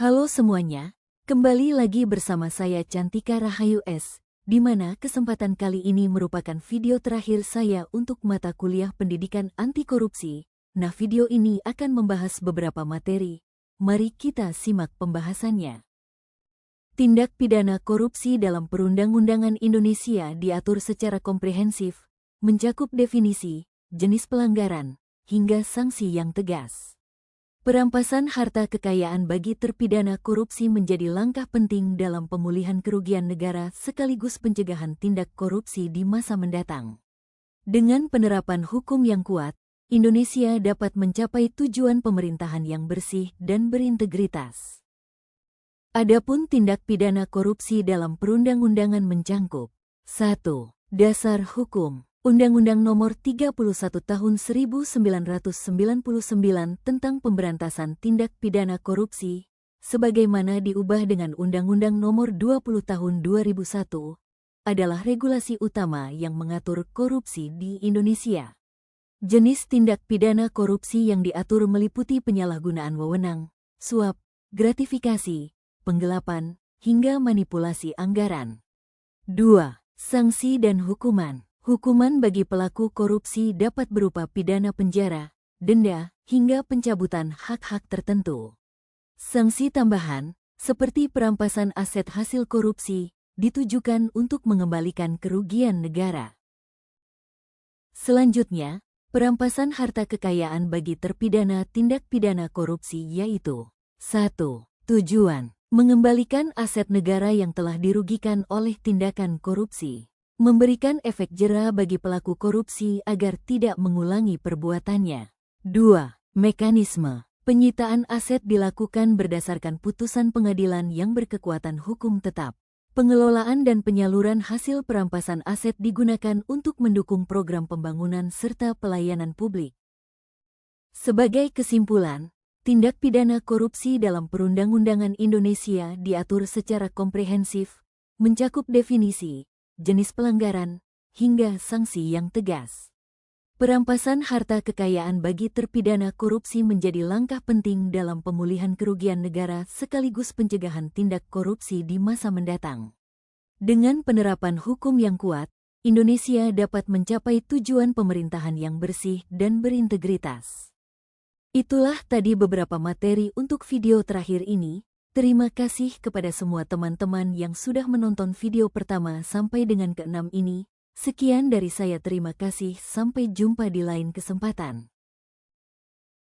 Halo semuanya, kembali lagi bersama saya Cantika Rahayu S, di mana kesempatan kali ini merupakan video terakhir saya untuk mata kuliah pendidikan anti korupsi. Nah, video ini akan membahas beberapa materi. Mari kita simak pembahasannya. Tindak pidana korupsi dalam perundang-undangan Indonesia diatur secara komprehensif, mencakup definisi, jenis pelanggaran, hingga sanksi yang tegas. Perampasan harta kekayaan bagi terpidana korupsi menjadi langkah penting dalam pemulihan kerugian negara sekaligus pencegahan tindak korupsi di masa mendatang. Dengan penerapan hukum yang kuat, Indonesia dapat mencapai tujuan pemerintahan yang bersih dan berintegritas. Adapun tindak pidana korupsi dalam perundang-undangan mencangkup 1. Dasar hukum. Undang-Undang Nomor 31 Tahun 1999 tentang Pemberantasan Tindak Pidana Korupsi, sebagaimana diubah dengan Undang-Undang Nomor 20 Tahun 2001, adalah regulasi utama yang mengatur korupsi di Indonesia. Jenis tindak pidana korupsi yang diatur meliputi penyalahgunaan wewenang, suap, gratifikasi, penggelapan, hingga manipulasi anggaran. 2. Sanksi dan hukuman. Hukuman bagi pelaku korupsi dapat berupa pidana penjara, denda, hingga pencabutan hak-hak tertentu. Sanksi tambahan, seperti perampasan aset hasil korupsi, ditujukan untuk mengembalikan kerugian negara. Selanjutnya, perampasan harta kekayaan bagi terpidana tindak pidana korupsi yaitu 1. Tujuan, mengembalikan aset negara yang telah dirugikan oleh tindakan korupsi. Memberikan efek jera bagi pelaku korupsi agar tidak mengulangi perbuatannya. 2. Mekanisme. Penyitaan aset dilakukan berdasarkan putusan pengadilan yang berkekuatan hukum tetap. Pengelolaan dan penyaluran hasil perampasan aset digunakan untuk mendukung program pembangunan serta pelayanan publik. Sebagai kesimpulan, tindak pidana korupsi dalam perundang-undangan Indonesia diatur secara komprehensif, mencakup definisi, jenis pelanggaran, hingga sanksi yang tegas. Perampasan harta kekayaan bagi terpidana korupsi menjadi langkah penting dalam pemulihan kerugian negara sekaligus pencegahan tindak korupsi di masa mendatang. Dengan penerapan hukum yang kuat, Indonesia dapat mencapai tujuan pemerintahan yang bersih dan berintegritas. Itulah tadi beberapa materi untuk video terakhir ini. Terima kasih kepada semua teman-teman yang sudah menonton video pertama sampai dengan ke-6 ini. Sekian dari saya, terima kasih, sampai jumpa di lain kesempatan.